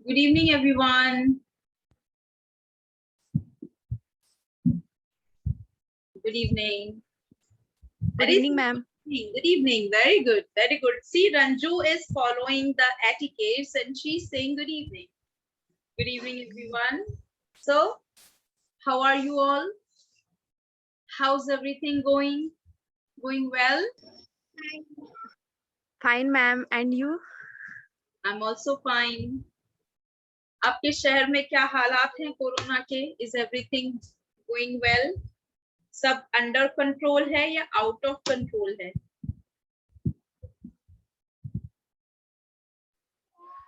Good evening, everyone. Good evening. Good evening, ma'am. Good evening. Very good. Very good. See, Ranju is following the etiquettes and she's saying good evening. Good evening, everyone. So, how are you all? How's everything going? Going well? Fine, ma'am. And you? I'm also fine. आपके शहर में क्या हालात हैं corona के? Is everything going well? सब under control है या आउट ऑफ कंट्रोल है?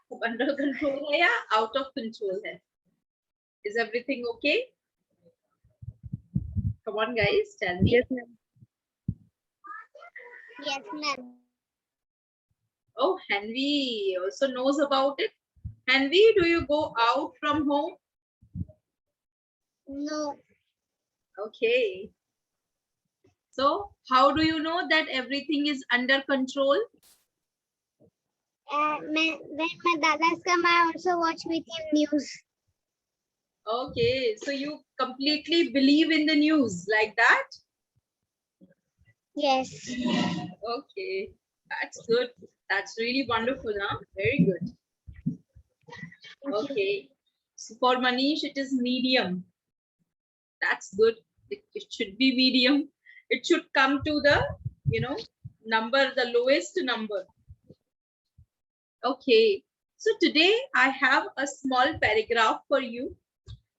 सब अंडर कंट्रोल है या आउट ऑफ कंट्रोल है? Is everything okay? Come on, guys, tell me. Yes, ma'am. Yes, ma'am. Oh, Hanvi also knows about it. Hanvi, do you go out from home? No. Okay. So, how do you know that everything is under control? When my dada's come, I also watch with him news. Okay, so you completely believe in the news like that? Yes. Okay, that's good. That's really wonderful, huh? Very good. Okay, so for Manish, it is medium. That's good. It should be medium. It should come to the, number, the lowest number. Okay, so today I have a small paragraph for you.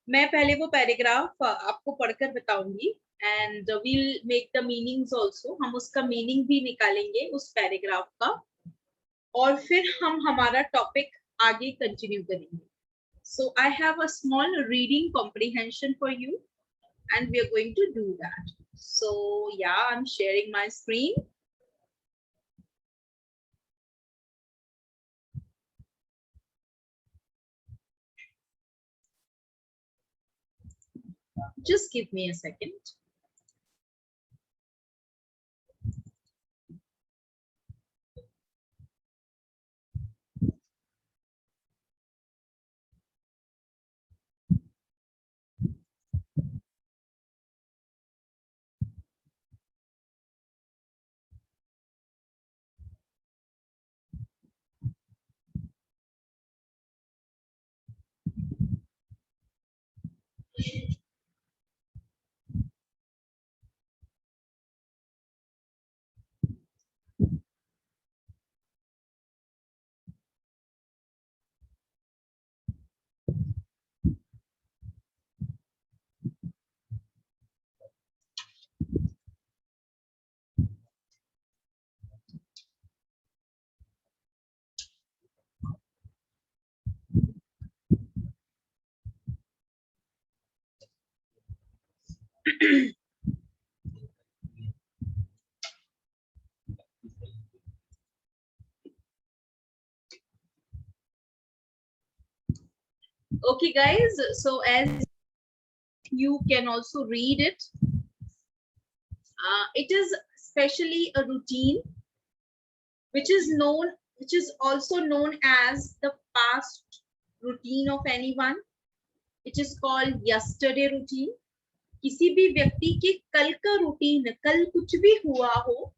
मैं पहले वो paragraph आपको पढ़कर बताऊंगी and we'll make the meanings also. हम उसका meaning भी निकालेंगे उस पैराग्राफ का और फिर हम हमारा टॉपिक आगे कंटिन्यू करेंगे. So I have a small reading comprehension for you and we are going to do that. So yeah, I'm sharing my screen. Just give me a second. Okay, guys, so as you can also read it, it is especially a routine which is also known as the past routine of anyone. It is called yesterday routine. किसी भी व्यक्ति के कल का routine, कल कुछ भी हुआ हो,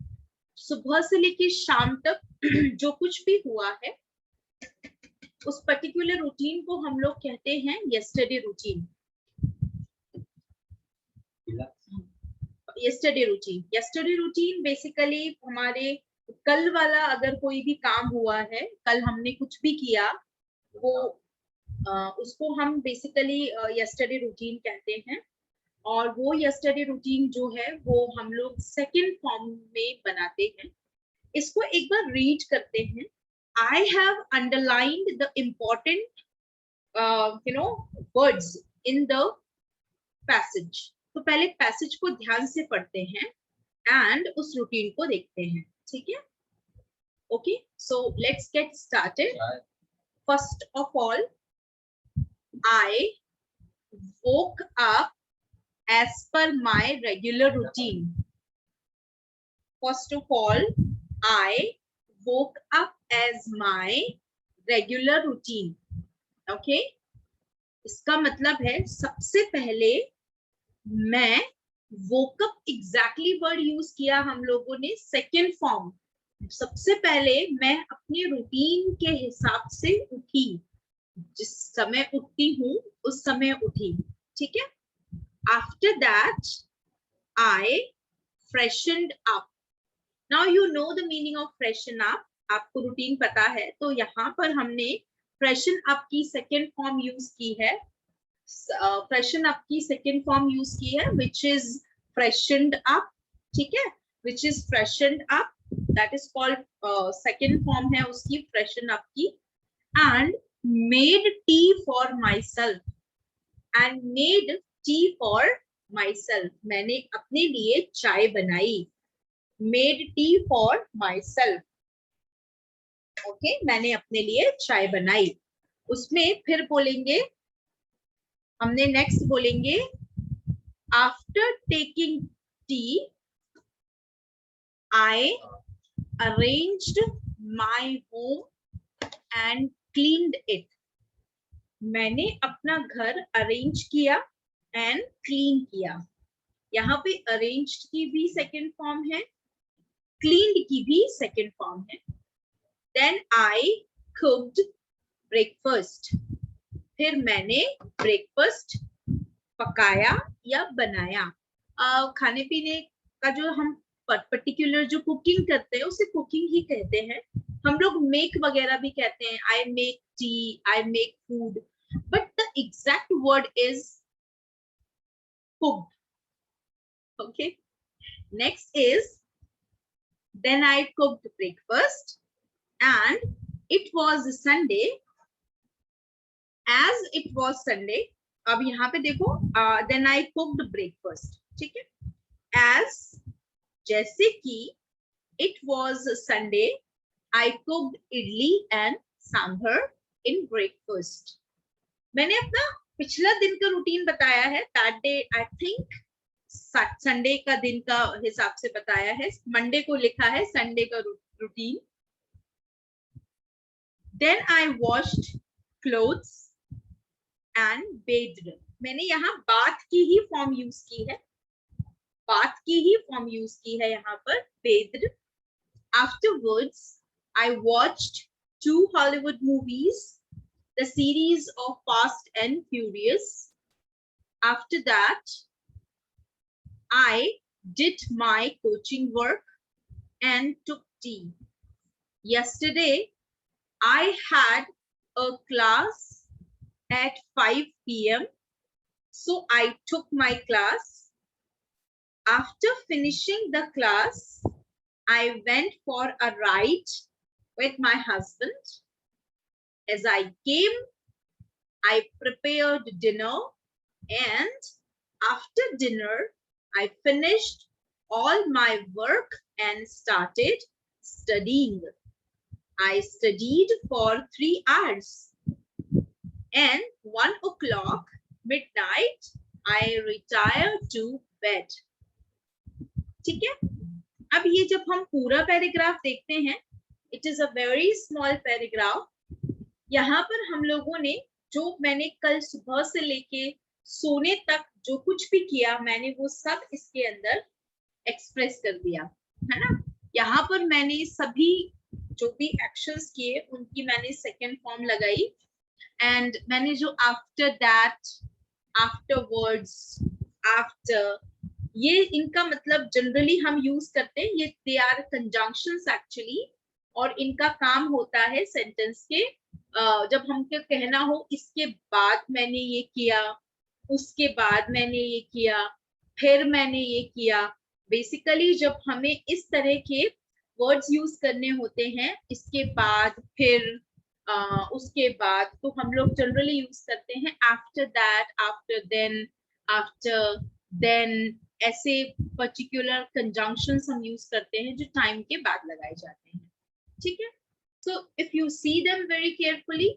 सुबह से लेकर शाम तक जो कुछ भी हुआ है, उस पर्टिकुलर रूटीन को हम लोग कहते हैं yesterday routine. Yesterday routine basically हमारे कल वाला अगर कोई भी काम हुआ है, कल हमने कुछ भी किया, वो उसको हम बेसिकली yesterday routine कहते हैं. और वो yesterday routine जो है वो हम लोग सेकंड फॉर्म में बनाते हैं. इसको एक बार रीड करते हैं. I have underlined the important words in the passage. तो पहले पैसेज को ध्यान से पढ़ते हैं एंड उस रूटीन को देखते हैं. ठीक है? Okay, so let's get started. First of all, I woke up as per my regular routine. First of all, I woke up as my regular routine. Okay इसका मतलब है सबसे पहले मैं woke up exactly word use किया हम लोगों ने सेकेंड फॉर्म। सबसे पहले मैं अपने रूटीन के हिसाब से उठी, जिस समय उठती हूँ उस समय उठी, ठीक है। After that I freshened up. Now you know the meaning of freshen up, आपको रूटीन पता है, तो यहाँ पर हमने फ्रेशन अप की सेकेंड फॉर्म यूज की है। फ्रेशन अप की सेकेंड फॉर्म यूज की है विच इज फ्रेशनड अप, ठीक है, which is freshened up, that is called second form है उसकी फ्रेशन अप की। And made tea for myself, and made tea for my self, मैंने अपने लिए चाय बनाई। Made tea for my self, okay, मैंने अपने लिए चाय बनाई। उसमें फिर बोलेंगे, हमने नेक्स्ट बोलेंगे after taking T I arranged my home and cleaned it. मैंने अपना घर अरेंज किया एंड क्लीन किया। यहाँ पे अरेंज्ड की भी सेकेंड फॉर्म है, क्लीन्ड की भी सेकेंड फॉर्म है। देन आई कुक्ड ब्रेकफास्ट, फिर मैंने ब्रेकफास्ट पकाया या बनाया। खाने पीने का जो हम पर्टिकुलर जो कुकिंग करते हैं उसे कुकिंग ही कहते हैं। हम लोग मेक वगैरह भी कहते हैं, I make tea, I make food, but the exact word is cooked. Okay, next is then I cooked breakfast and it was Sunday. As it was Sunday, अब यहाँ पे देखो then I cooked breakfast, ठीक है। as जैसे कि it was Sunday, I cooked idli and sambar in breakfast. मैंने अपना पिछला दिन का रूटीन बताया है, that day I think Sunday का दिन का हिसाब से बताया है, मंडे को लिखा है संडे का routine. Then I washed clothes and bathed, मैंने यहाँ बाथ की ही फॉर्म यूज की है, बाथ की ही फॉर्म यूज की है यहाँ पर, bathed. Afterwards I watched 2 Hollywood movies, the series of Fast and Furious. After that, I did my coaching work and took tea. Yesterday, I had a class at 5 p.m. So I took my class. After finishing the class, I went for a ride with my husband. As I came, I prepared dinner, and after dinner, I finished all my work and started studying. I studied for 3 hours, and 1 o'clock midnight, I retired to bed. ठीक है, अब ये जब हम पूरा paragraph देखते हैं, it is a very small paragraph. यहाँ पर हम लोगों ने जो मैंने कल सुबह से लेके सोने तक जो कुछ भी किया, मैंने वो सब इसके अंदर एक्सप्रेस कर दिया, है ना। यहाँ पर मैंने सभी जो भी एक्शंस किए उनकी मैंने सेकेंड फॉर्म लगाई, एंड मैंने जो आफ्टर दैट, आफ्टरवर्ड्स, आफ्टर, ये इनका मतलब जनरली हम यूज करते हैं, ये दे आर कंजंक्शंस एक्चुअली, और इनका काम होता है सेंटेंस के जब हमको कहना हो इसके बाद मैंने ये किया, उसके बाद मैंने ये किया, फिर मैंने ये किया। बेसिकली जब हमें इस तरह के वर्ड्स यूज करने होते हैं, इसके बाद, फिर, उसके बाद, तो हम लोग जनरली यूज करते हैं after that, after then, after then, ऐसे पर्टिकुलर कंजंक्शंस हम यूज करते हैं जो टाइम के बाद लगाए जाते हैं, ठीक है। So if you see them very carefully,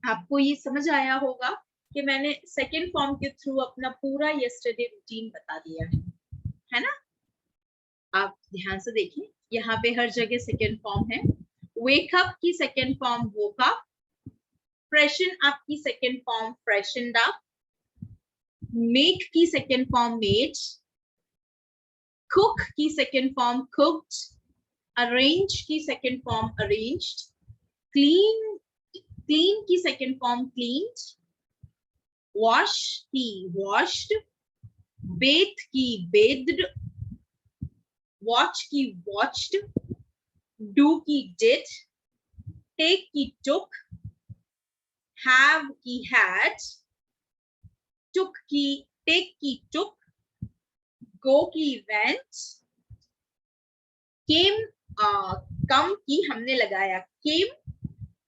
आपको ये समझ आया होगा कि मैंने सेकेंड फॉर्म के थ्रू अपना पूरा यस्टरडे रूटीन बता दिया है ना। आप ध्यान से देखिए, यहाँ पे हर जगह सेकेंड फॉर्म है। वेक अप की second form woke up, freshen up की second form freshened up, make की second form made, cook की second form cooked, arrange की second form arranged, clean की second form cleaned, wash की washed, bathe की bathed, watch की watched, do की did, take की took, have की had, took की take की took, go की went, came come की हमने लगाया came,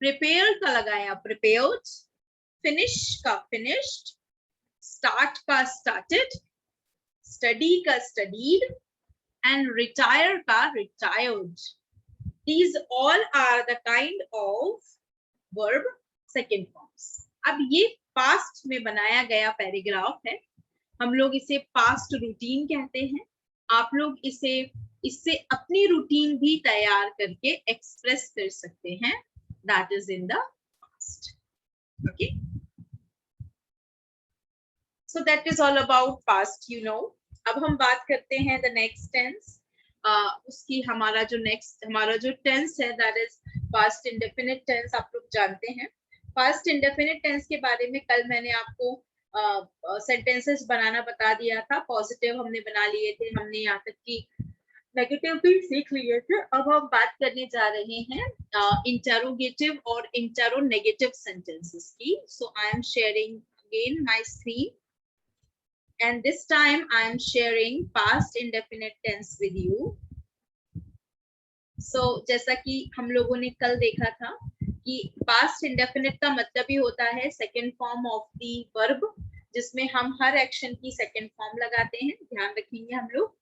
prepare का लगाया prepared, finish का finished, start का started, study का studied, and retire का retired. These all are the kind of verb second forms. अब ये past में बनाया गया पैराग्राफ है, हम लोग इसे past routine कहते हैं. आप लोग इससे अपनी रूटीन भी तैयार करके एक्सप्रेस कर सकते हैं. That is in the past. Okay. So that is all about past, you know. अब हम बात करते हैं the next tense. उसकी हमारा जो tense है that is past indefinite tense. आप लोग जानते हैं past indefinite tense के बारे में कल मैंने आपको sentences बनाना बता दिया था. पॉजिटिव हमने बना लिए थे, हमने यहाँ तक कि नेगेटिव भी सीख लिए थे. अब हम बात करने जा रहे हैं इंटरोगेटिव और इंटरोनेगेटिव सेंटेंसेस की. So I am sharing again my screen. And this time I am sharing past indefinite tense with you. So जैसा कि हम लोगों ने कल देखा था कि past indefinite का मतलब ही होता है second form of the verb, जिसमें हम हर action की second form लगाते हैं. ध्यान रखेंगे हम लोग.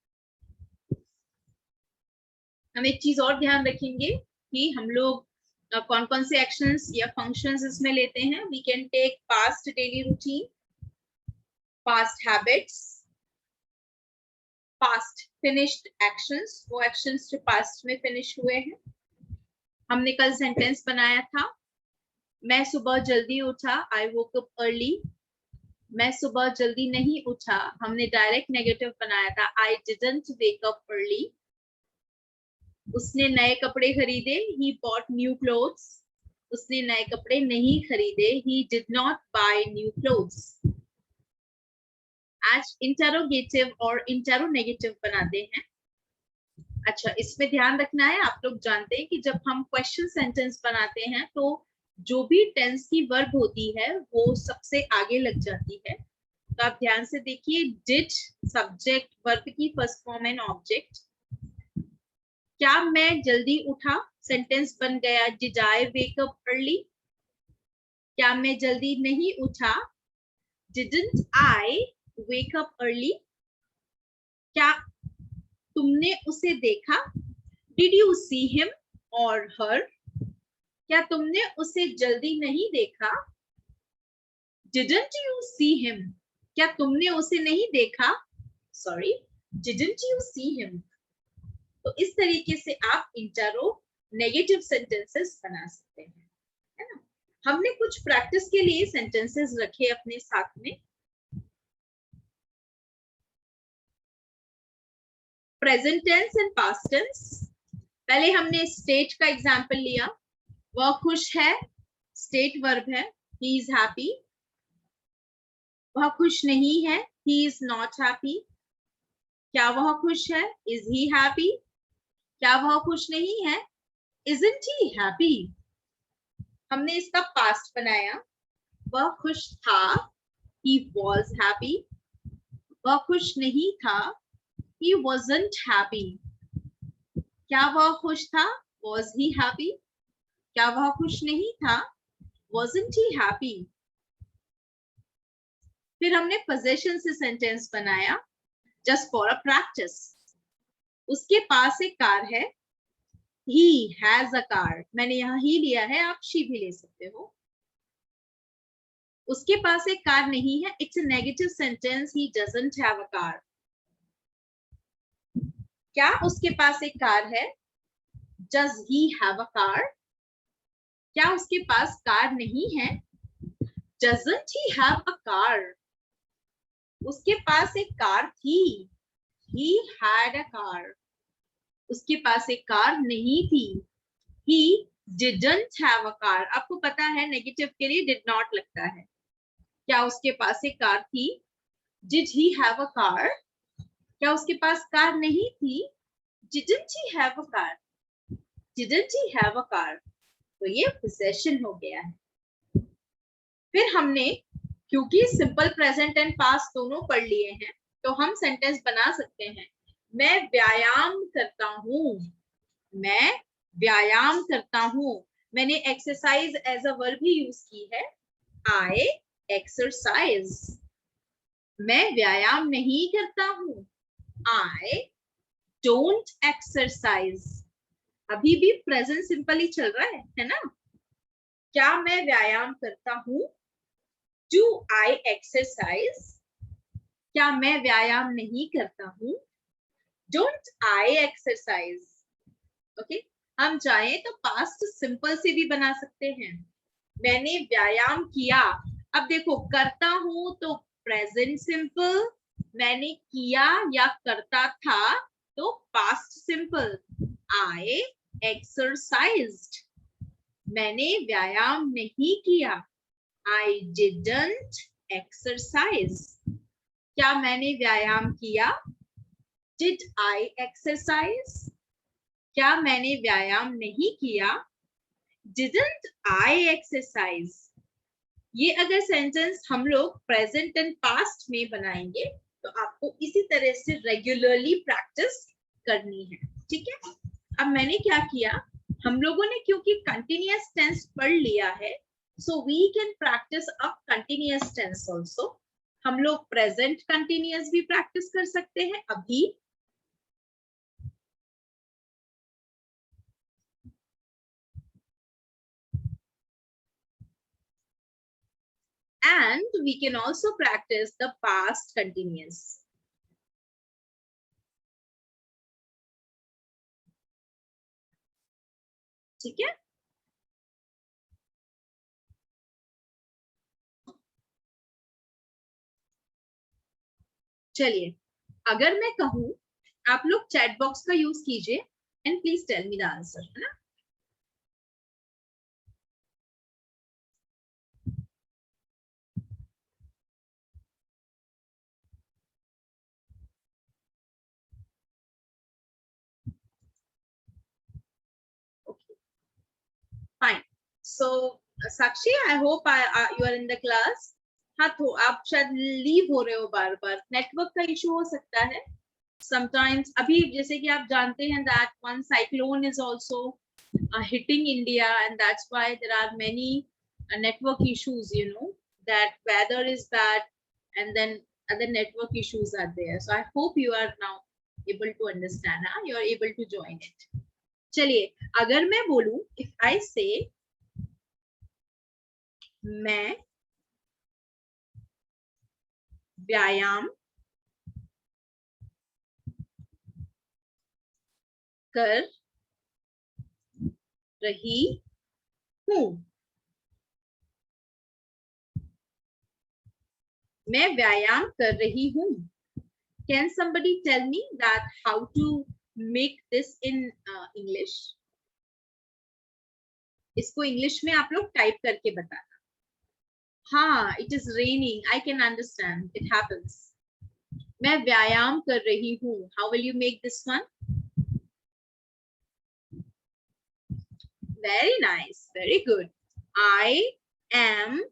हम एक चीज और ध्यान रखेंगे कि हम लोग कौन कौन से actions या functions इसमें लेते हैं. We can take past daily routine, past habits, past finished actions, वो actions जो past में finish हुए हैं. हमने कल sentence बनाया था, मैं सुबह जल्दी उठा, I woke up early. मैं सुबह जल्दी नहीं उठा, हमने direct negative बनाया था, I didn't wake up early. उसने नए कपड़े खरीदे, he bought new clothes. उसने नए कपड़े नहीं खरीदे, he did not buy new clothes. आज इंटरोगेटिव और इंटरोनेगेटिव बनाते हैं. अच्छा, इसमें ध्यान रखना है, आप लोग जानते हैं कि जब हम क्वेश्चन सेंटेंस बनाते हैं तो जो भी टेंस की वर्ब होती है वो सबसे आगे लग जाती है. तो आप ध्यान से देखिए, डिड सब्जेक्ट वर्ब की फर्स्ट फॉर्म एंड ऑब्जेक्ट. क्या मैं जल्दी उठा, सेंटेंस बन गया did I wake up early. क्या मैं जल्दी नहीं उठा, didn't I wake up early. क्या तुमने उसे देखा, did you see him or her. क्या तुमने उसे जल्दी नहीं देखा, didn't you see him. क्या तुमने उसे नहीं देखा, sorry, didn't you see him. तो इस तरीके से आप इंटरो नेगेटिव सेंटेंसेस बना सकते हैं, है ना. हमने कुछ प्रैक्टिस के लिए सेंटेंसेस रखे अपने साथ में. Present tense and past tense. पहले हमने स्टेट का एग्जांपल लिया, वह खुश है, स्टेट वर्ब है, ही इज हैप्पी. वह खुश नहीं है, ही इज नॉट हैप्पी. क्या वह खुश है, इज ही हैप्पी. क्या वह खुश नहीं है, इजंट ही हैप्पी. हमने इसका पास्ट बनाया, वह खुश था, he was happy. वह खुश नहीं था, he wasn't happy. क्या वह खुश था, was he happy. क्या वह खुश नहीं था, wasn't he happy. फिर हमने possession से सेंटेंस बनाया, just for a practice. उसके पास एक कार है, he has a car. मैंने यहाँ ही लिया है, आप she भी ले सकते हो. उसके पास एक कार नहीं है, it's a negative sentence, he doesn't have a car. क्या उसके पास एक कार है, does he have a car. क्या उसके पास कार नहीं है, doesn't he have a car? उसके पास एक कार थी. He had a car. उसके पास एक कार नहीं थी. He didn't have a car. आपको पता है नेगेटिव के लिए did not लगता है. क्या उसके पास एक कार थी? Did he have a car? क्या उसके पास कार नहीं थी? Didn't he have a car? Didn't he have a car? तो ये possession हो गया है. फिर हमने क्योंकि सिंपल प्रेजेंट एंड पास्ट दोनों पढ़ लिए हैं तो हम सेंटेंस बना सकते हैं. मैं व्यायाम करता हूँ. मैं व्यायाम करता हूँ. मैंने एक्सरसाइज एज अ वर्ब भी यूज की है. आई एक्सरसाइज. मैं व्यायाम नहीं करता हूँ. I don't exercise. अभी भी प्रेजेंट सिंपल ही चल रहा है ना. क्या मैं व्यायाम करता हूँ? Do I exercise? क्या मैं व्यायाम नहीं करता हूँ? Don't I exercise? Okay? हम चाहें तो पास्ट सिंपल से भी बना सकते हैं. मैंने व्यायाम किया. अब देखो करता हूँ तो प्रेजेंट सिंपल. मैंने किया या करता था तो पास्ट सिंपल. I exercised. मैंने व्यायाम नहीं किया. I didn't exercise. क्या मैंने व्यायाम किया? Did I exercise? क्या मैंने व्यायाम नहीं किया? Didn't I exercise? ये अगर सेंटेंस हम लोग प्रेजेंट एंड पास्ट में बनाएंगे तो आपको इसी तरह से रेगुलरली प्रैक्टिस करनी है. ठीक है. अब मैंने क्या किया, हम लोगों ने क्योंकि कंटिन्यूअस टेंस पढ़ लिया है so we can practice a continuous tense also. हम लोग present continuous भी practice कर सकते हैं अभी. And we can also practice the past continuous. ठीक है. चलिए अगर मैं कहूं आप लोग चैट बॉक्स का यूज कीजिए and please tell me the answer. है ना. Okay. Fine. So Sakshi, I hope you are in the class. हाँ तो आप शायद लीव हो रहे हो बार बार. नेटवर्क का इशू हो सकता है समटाइम्स. अभी जैसे कि आप जानते हैं that one cyclone is also hitting India and that's why there are many network issues. You know that weather is bad and then other network issues are there. So I hope you are now able to understand. You are able to join it. चलिए अगर मैं बोलूं if I say मैं व्यायाम कर रही हूँ. मैं व्यायाम कर रही हूँ. Can somebody tell me that how to make this in English? इसको इंग्लिश में आप लोग टाइप करके बताना. हाँ, it is raining. I can understand. It happens. मैं व्यायाम कर रही हूँ. How will you make this one? Very nice. Very good. I am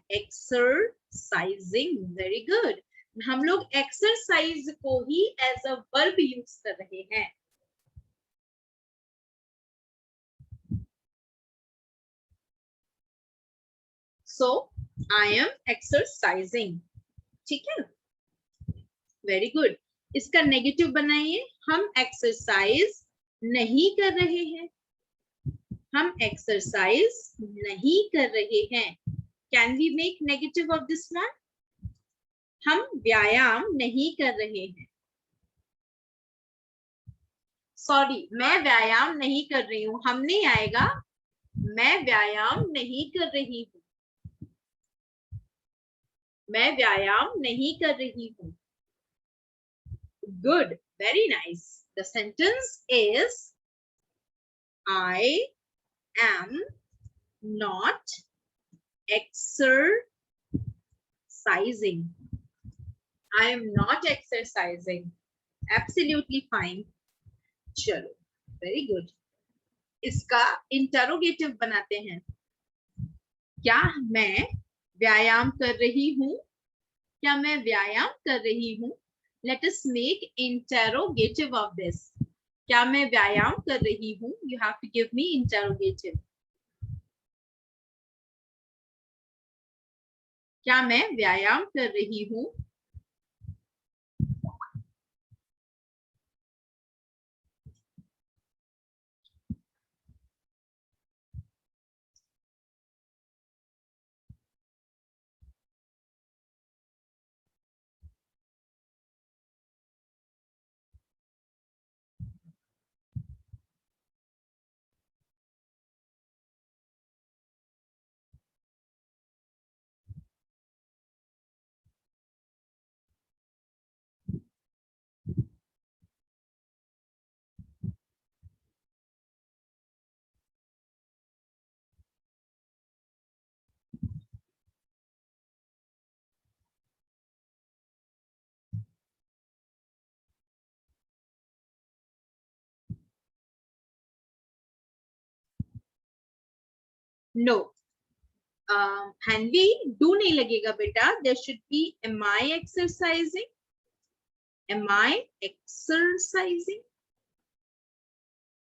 exercising. Very good. हम लोग एक्सरसाइज को ही एज अ वर्ब यूज कर रहे हैं. So I am exercising. ठीक है. Very good. इसका नेगेटिव बनाइए. हम एक्सरसाइज नहीं कर रहे हैं. हम एक्सरसाइज नहीं कर रहे हैं. Can we make negative of this one? हम व्यायाम नहीं कर रहे हैं. सॉरी, मैं व्यायाम नहीं कर रही हूँ. हम नहीं आएगा. मैं व्यायाम नहीं कर रही हूँ. मैं व्यायाम नहीं कर रही हूँ. Good, very nice. The sentence is I am not exercising. I am not exercising. Absolutely fine. चलो, very good. इसका इंटरोगेटिव बनाते हैं. क्या मैं व्यायाम कर रही हूँ? क्या मैं व्यायाम कर रही हूँ? Let us make interrogative of this. क्या मैं व्यायाम कर रही हूँ? You have to give me interrogative. क्या मैं व्यायाम कर रही हूँ? No. हनवी डू नहीं लगेगा बेटा. There should be am I exercising? Am I exercising?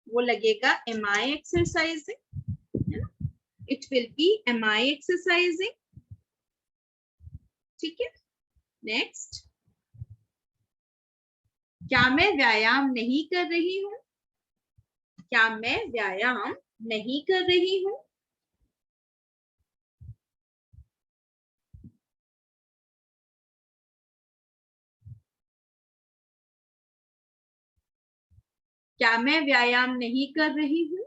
वो लगेगा am I exercising? It will be am I exercising? ठीक है. Next. क्या मैं व्यायाम नहीं कर रही हूँ? क्या मैं व्यायाम नहीं कर रही हूँ? क्या मैं व्यायाम नहीं कर रही हूँ?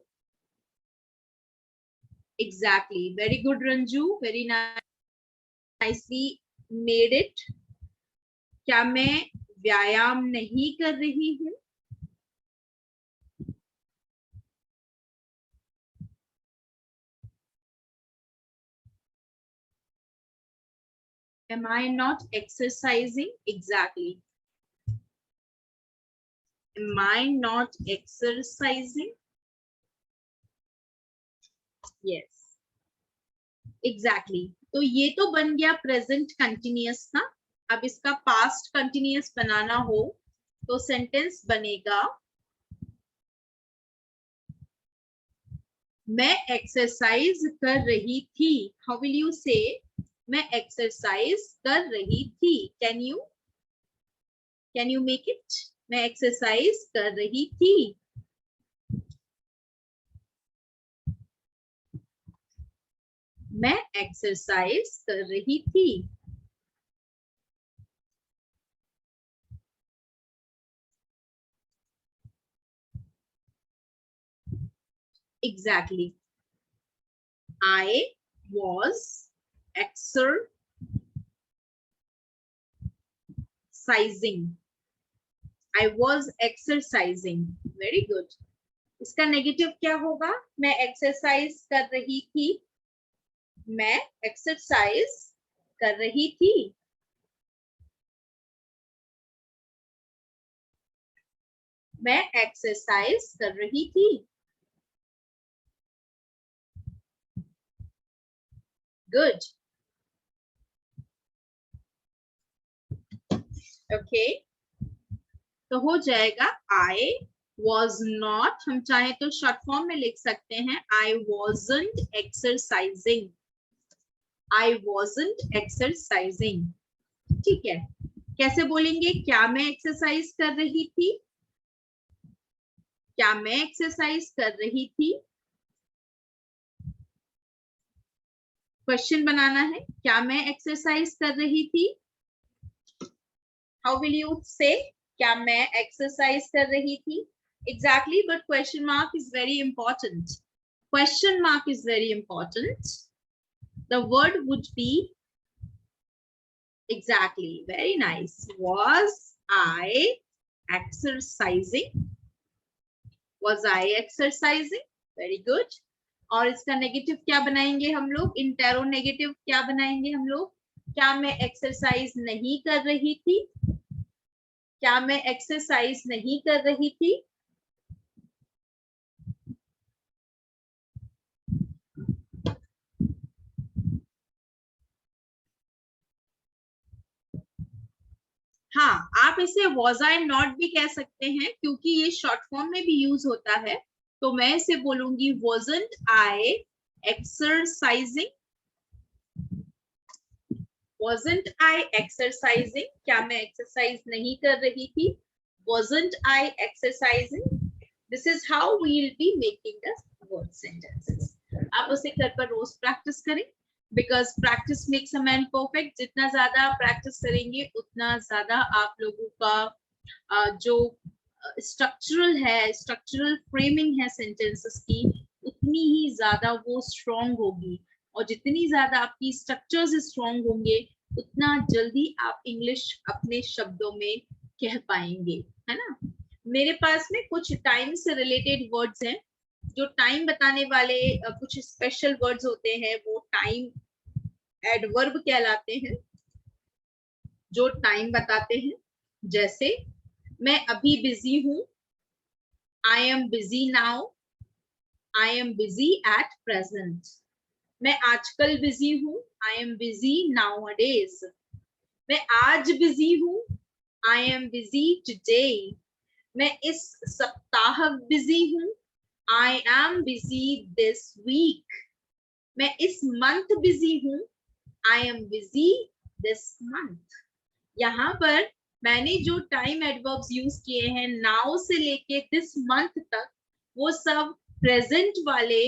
Exactly. Very good, Ranju. Very nicely made it. क्या मैं व्यायाम नहीं कर रही हूँ? Am I not exercising? Exactly. Am I not exercising? Yes. Exactly. तो ये तो बन गया प्रेजेंट कंटिन्यूअस ना. अब इसका पास्ट कंटिन्यूअस बनाना हो तो सेंटेंस बनेगा मैं एक्सरसाइज कर रही थी. हाउ विल यू से मैं एक्सरसाइज कर रही थी? Can you make it? मैं एक्सरसाइज कर रही थी. मैं एक्सरसाइज कर रही थी. Exactly. I was exercising. I was exercising. Very good. इसका नेगेटिव क्या होगा? मैं एक्सरसाइज कर रही थी. मैं एक्सरसाइज कर रही थी. मैं एक्सरसाइज कर रही थी. Good. Okay. तो हो जाएगा I was not. हम चाहे तो शॉर्ट फॉर्म में लिख सकते हैं I wasn't exercising. I wasn't exercising. ठीक है. कैसे बोलेंगे? क्या मैं एक्सरसाइज कर रही थी? क्या मैं एक्सरसाइज कर रही थी? क्वेश्चन बनाना है. क्या मैं एक्सरसाइज कर रही थी? हाउ विल यू से क्या मैं एक्सरसाइज कर रही थी? Exactly, but question mark is very important. Question mark is very important. The word would be Exactly. Very nice. Was I exercising? Was I exercising? Very good. और इसका negative क्या बनाएंगे हम लोग? इंटेरोनेगेटिव क्या बनाएंगे हम लोग? क्या मैं एक्सरसाइज नहीं कर रही थी? क्या मैं एक्सरसाइज नहीं कर रही थी? हाँ, आप इसे was I not भी कह सकते हैं क्योंकि ये शॉर्ट फॉर्म में भी यूज होता है। तो मैं इसे बोलूंगी wasn't I exercising? Wasn't I exercising? क्या मैं एक्सरसाइज नहीं कर रही थी? Wasn't I exercising? This is how we will be making the word sentences. आप उसे घर पर रोज प्रैक्टिस करें because practice makes a man perfect. जितना ज्यादा आप प्रैक्टिस करेंगे उतना ज्यादा आप लोगों का जो स्ट्रक्चरल है, स्ट्रक्चरल फ्रेमिंग है सेंटेंसेस की, उतनी ही ज्यादा वो स्ट्रॉन्ग होगी। और जितनी ज्यादा आपकी स्ट्रक्चर्स स्ट्रॉन्ग होंगे उतना जल्दी आप इंग्लिश अपने शब्दों में कह पाएंगे, है ना। मेरे पास में कुछ टाइम से रिलेटेड वर्ड्स हैं। जो टाइम बताने वाले कुछ स्पेशल वर्ड्स होते हैं वो टाइम एडवर्ब कहलाते हैं, जो टाइम बताते हैं। जैसे मैं अभी बिजी हूं, I am busy now, I am busy at present. मैं आजकल बिजी हूं, आई एम बिजी नाउअडेज। मैं आज बिजी हूं, आई एम बिजी टुडे। मैं इस सप्ताह बिजी हूं, I am busy this week. मैं इस मंथ बिजी हूं, I am busy this month. यहाँ पर मैंने जो टाइम एडवर्ब्स यूज किए हैं नाउ से लेके दिस मंथ तक, वो सब प्रेजेंट वाले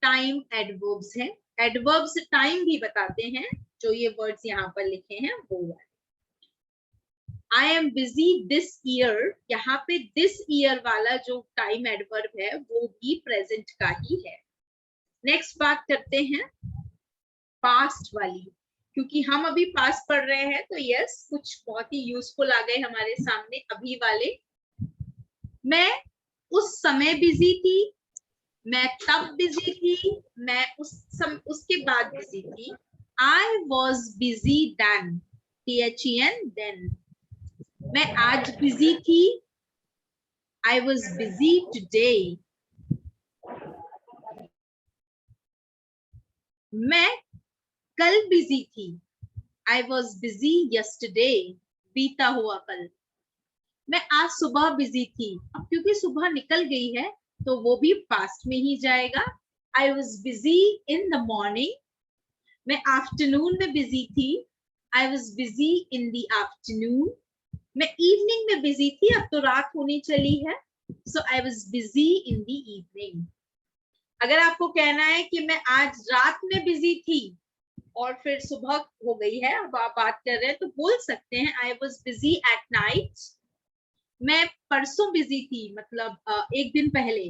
टाइम एडवर्ब्स हैं। एडवर्ब्स टाइम भी बताते हैं, जो ये वर्ड्स यहाँ पर लिखे हैं वो वाले। आई एम बिजी दिस ईयर, यहाँ पे दिस ईयर वाला जो टाइम एडवर्ब है वो भी प्रेजेंट का ही है। नेक्स्ट बात करते हैं पास्ट वाली, क्योंकि हम अभी पास्ट पढ़ रहे हैं तो यस कुछ बहुत ही यूजफुल आ गए हमारे सामने अभी वाले। मैं उस समय बिजी थी, मैं तब बिजी थी, मैं उसके बाद बिजी थी। I was busy then, THEN then. मैं आज बिजी थी, आई वॉज बिजी टुडे। मैं कल बिजी थी, आई वॉज बिजी यस्टरडे, बीता हुआ कल। मैं आज सुबह बिजी थी, अब क्योंकि सुबह निकल गई है तो वो भी पास्ट में ही जाएगा। I was busy in the morning. मैं आफ्टरनून में बिजी थी, I was busy in the afternoon. मैं इवनिंग में बिजी थी, अब तो रात होने चली है, so I was busy in the evening. अगर आपको कहना है कि मैं आज रात में बिजी थी और फिर सुबह हो गई है, अब आप बात कर रहे हैं, तो बोल सकते हैं आई वॉज बिजी एट नाइट। मैं परसों बिजी थी, मतलब एक दिन पहले,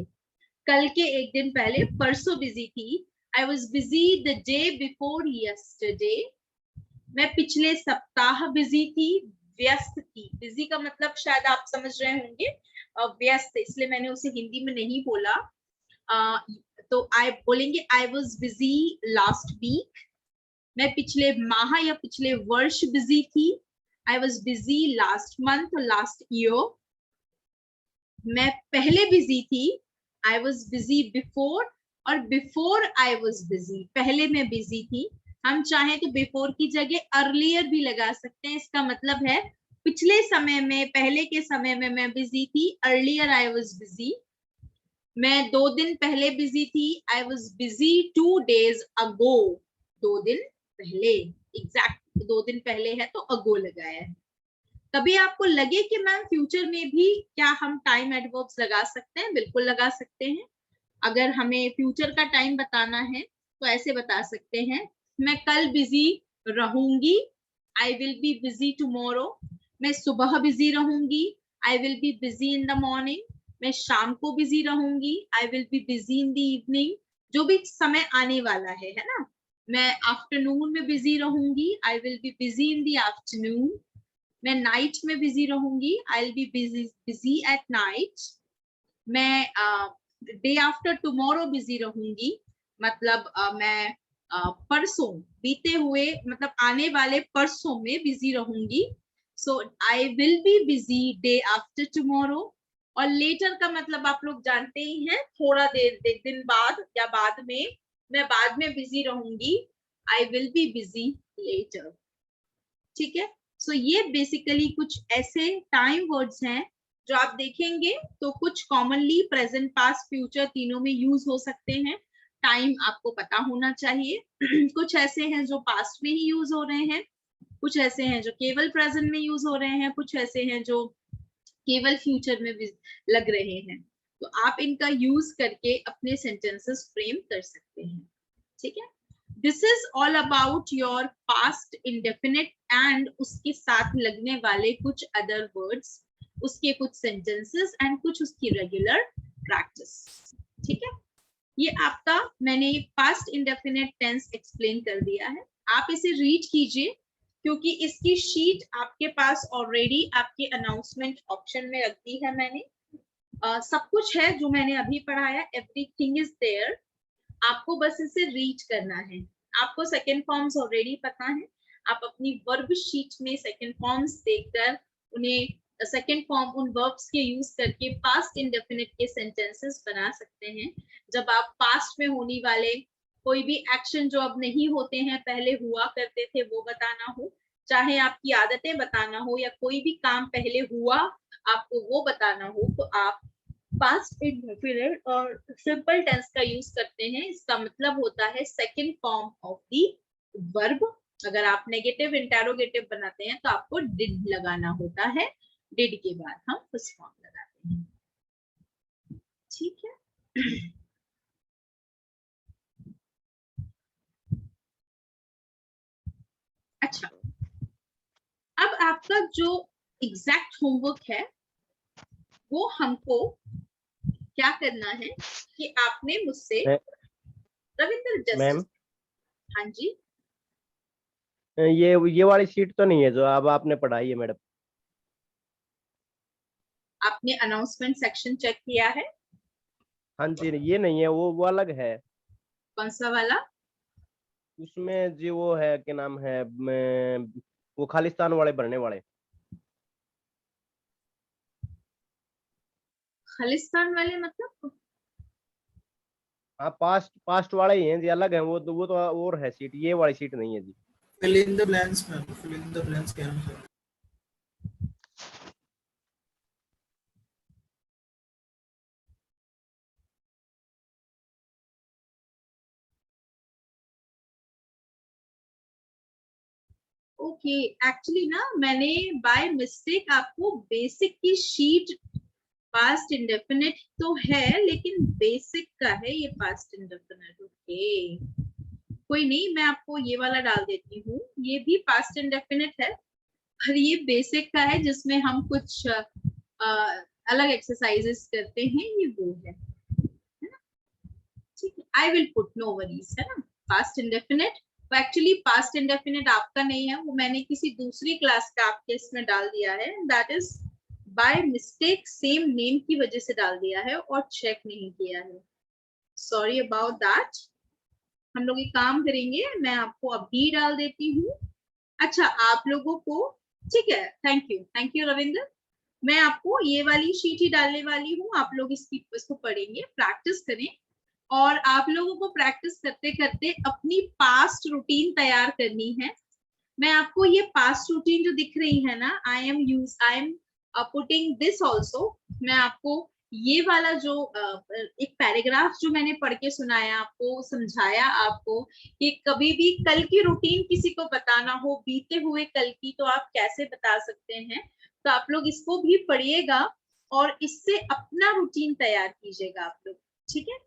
कल के एक दिन पहले परसों बिजी थी। I was busy the day before yesterday. मैं पिछले सप्ताह बिजी थी, व्यस्त थी। बिजी का मतलब शायद आप समझ रहे होंगे, व्यस्त, इसलिए मैंने उसे हिंदी में नहीं बोला। तो आई बोलेंगे I was busy last week. मैं पिछले माह या पिछले वर्ष बिजी थी, I was busy last month, last year. मैं पहले बिजी थी, आई वॉज बिजी बिफोर, और बिफोर आई वॉज बिजी, पहले मैं बिजी थी। हम चाहें तो बिफोर की जगह अर्लियर भी लगा सकते हैं, इसका मतलब है पिछले समय में, पहले के समय में मैं बिजी थी, अर्लियर आई वॉज बिजी। मैं 2 दिन पहले बिजी थी, आई वॉज बिजी 2 days अगो। 2 दिन पहले, एग्जैक्ट 2 दिन पहले है तो अगो लगाया है। कभी आपको लगे कि मैम फ्यूचर में भी क्या हम टाइम एडवर्ब्स लगा सकते हैं? बिल्कुल लगा सकते हैं। अगर हमें फ्यूचर का टाइम बताना है तो ऐसे बता सकते हैं, मैं कल बिजी रहूंगी, I will be busy tomorrow. मैं सुबह बिजी रहूंगी, I will be busy in the morning. मैं शाम को बिजी रहूंगी, I will be busy in the evening. जो भी समय आने वाला है ना। मैं आफ्टरनून में बिजी रहूंगी, I will be busy in the afternoon. मैं नाइट में बिजी रहूंगी, I will be busy at night. मैं डे आफ्टर टुमारो बिजी रहूंगी, मतलब मैं परसों, बीते हुए मतलब आने वाले परसों में बिजी रहूंगी। So I will be busy day after tomorrow. और लेटर का मतलब आप लोग जानते ही हैं, थोड़ा देर दिन बाद या बाद में, मैं बाद में बिजी रहूंगी, I will be busy later. ठीक है, सो ये बेसिकली कुछ ऐसे टाइम वर्ड्स हैं जो आप देखेंगे तो कुछ कॉमनली प्रेजेंट, पास्ट, फ्यूचर तीनों में यूज हो सकते हैं। टाइम आपको पता होना चाहिए। कुछ ऐसे हैं जो पास्ट में ही यूज हो रहे हैं, कुछ ऐसे हैं जो केवल प्रेजेंट में यूज हो रहे हैं, कुछ ऐसे हैं जो केवल फ्यूचर में लग रहे हैं। तो आप इनका यूज करके अपने सेंटेंसेस फ्रेम कर सकते हैं। ठीक है, this is all about your past indefinite and उसके साथ लगने वाले कुछ अदर वर्ड्स, उसके कुछ सेंटेंसेस एंड कुछ उसकी रेगुलर प्रैक्टिस। ठीक है, ये आपका मैंने पास्ट इंडेफिनिट टेंस एक्सप्लेन कर दिया है। आप इसे रीड कीजिए क्योंकि इसकी शीट आपके पास ऑलरेडी आपके अनाउंसमेंट ऑप्शन में रख दी है मैंने। सब कुछ है जो मैंने अभी पढ़ाया, एवरीथिंग इज देयर। आपको बस इसे रीड करना है। आपको सेकंड फॉर्म्स ऑलरेडी पता है, आप अपनी वर्ब शीट में सेकंड फॉर्म्स देखकर उन्हें सेकंड फॉर्म उन वर्ब्स के यूज करके पास्ट इंडेफिनिट के सेंटेंसेस बना सकते हैं। जब आप पास्ट में होने वाले कोई भी एक्शन जो अब नहीं होते हैं, पहले हुआ करते थे, वो बताना हो, चाहे आपकी आदतें बताना हो या कोई भी काम पहले हुआ आपको वो बताना हो, तो आप पास्ट इंडेफिनिट और सिंपल टेंस का यूज करते हैं। इसका मतलब होता है second form of the verb. अगर आप नेगेटिव इंटेरोगेटिव बनाते हैं तो आपको डिड लगाना होता है, डिड के बाद हम फर्स्ट फॉर्म लगाते हैं। ठीक है, अच्छा, अब आपका जो एग्जैक्ट होमवर्क है वो हमको क्या करना है कि आपने मुझसे रविंद्र मैम, जस्ट, हाँ जी, ये वाली सीट तो नहीं है जो अब आपने पढ़ाई है मैडम? आपने अनाउंसमेंट सेक्शन चेक किया है? हाँ जी, ये नहीं है, वो अलग है। कौन सा वाला? उसमें जी वो है, क्या नाम है, वो खालिस्तान वाले भरने वाले। खालिस्तान वाले मतलब? हाँ, पास्ट पास्ट वाले ही हैं जी, अलग है वो तो और है सीट, ये वाली सीट नहीं है जी। fill in the blanks ma'am, fill in the blanks क्या है? ओके, एक्चुअली ना मैंने बाय मिस्टेक आपको बेसिक की शीट, पास्ट इंडेफिनिट तो है लेकिन बेसिक का है ये पास्ट इंडेफिनिट। ओके, कोई नहीं, मैं आपको ये वाला डाल देती हूँ। ये भी पास्ट इंडेफिनिट है पर ये बेसिक का है जिसमें हम कुछ अलग एक्सरसाइजेस करते हैं, ये वो है ना? ठीक है, I will put, no worries, है ना। पास्ट इंडेफिनिट, तो एक्चुअली पास्ट इंडेफिनिट आपका नहीं है, वो मैंने किसी दूसरी क्लास का आपके इसमें डाल दिया है। That is by mistake same name की वजह से डाल दिया है और चेक नहीं किया है, सॉरी अबाउट दैट। हम लोग एक काम करेंगे, मैं आपको अभी डाल देती हूँ। अच्छा, आप लोगों को ठीक है, थैंक यू रविंद्र। मैं आपको ये वाली शीट ही डालने वाली हूँ, आप लोग इसको पढ़ेंगे, प्रैक्टिस करें। और आप लोगों को प्रैक्टिस करते करते अपनी पास्ट रूटीन तैयार करनी है। मैं आपको ये पास्ट रूटीन जो दिख रही है ना, I am putting this also. मैं आपको ये वाला जो एक पैराग्राफ जो मैंने पढ़ के सुनाया आपको, समझाया आपको कि कभी भी कल की रूटीन किसी को बताना हो, बीते हुए कल की, तो आप कैसे बता सकते हैं। तो आप लोग इसको भी पढ़िएगा और इससे अपना रूटीन तैयार कीजिएगा आप लोग। ठीक है,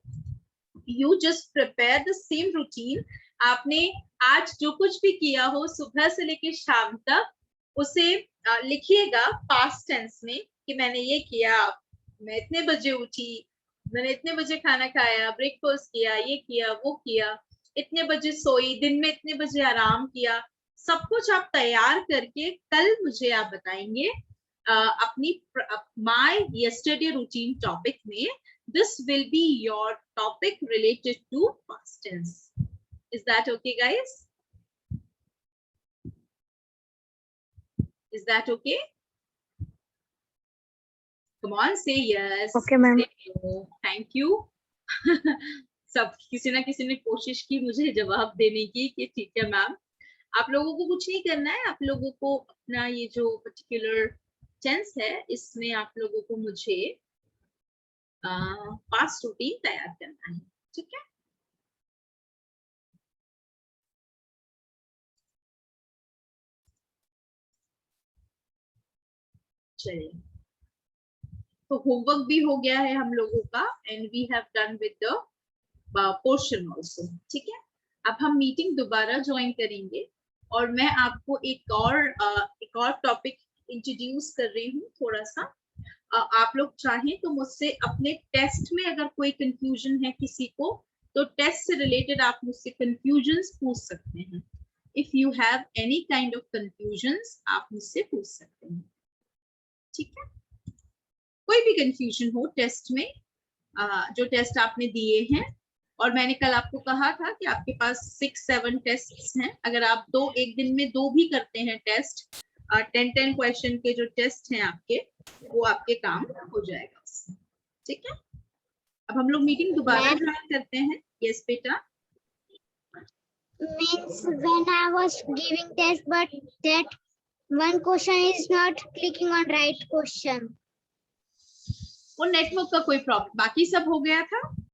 you just prepare the same routine. आपने आज जो कुछ भी किया हो सुबह से लेकर शाम तक, उसे लिखिएगा पास्ट टेंस में कि मैंने ये किया, मैं इतने बजे उठी, मैंने इतने बजे खाना खाया, ब्रेकफास्ट किया, ये किया, वो किया। इतने बजे सोई, दिन में इतने बजे आराम किया, सब कुछ आप तैयार करके कल मुझे आप बताएंगे अपनी माय यस्टरडे रूटीन टॉपिक में. This will be your topic related to past tense. Is that okay guys? Is that okay? Come on, say yes. Okay, ma'am. Say no. Thank you. सब किसी ना किसी ने कोशिश की मुझे जवाब देने की कि ठीक है मैम. आप लोगों को कुछ नहीं करना है. आप लोगों को अपना ये जो पर्टिकुलर टेंस है इसमें आप लोगों को मुझे पास्ट रूटीन तैयार करना है. ठीक है? चलिए, तो होमवर्क भी हो गया है हम लोगों का and we have done with the portion also. ठीक है, अब हम मीटिंग दोबारा ज्वाइन करेंगे और मैं आपको एक और टॉपिक इंट्रोड्यूस कर रही हूँ थोड़ा सा. आप लोग चाहें तो मुझसे अपने टेस्ट में अगर कोई कंफ्यूजन है किसी को, तो टेस्ट से रिलेटेड आप मुझसे कंफ्यूजन्स पूछ सकते हैं. If you have any kind of confusions आप मुझसे पूछ सकते हैं. ठीक है, कोई भी कंफ्यूजन हो टेस्ट में, जो टेस्ट आपने दिए हैं, और मैंने कल आपको कहा था कि आपके पास 6-7 टेस्ट्स हैं. अगर आप एक दिन में 2 भी करते हैं टेस्ट, 10 क्वेश्चन के जो टेस्ट हैं आपके, वो आपके काम हो जाएगा उससे. ठीक है, अब हम लोग मीटिंग दोबारा ज्वाइन करते हैं. यस बेटा. Means when I was giving test, but that one question is not clicking on right question. वो नेटवर्क का कोई प्रॉब्लम, बाकी सब हो गया था.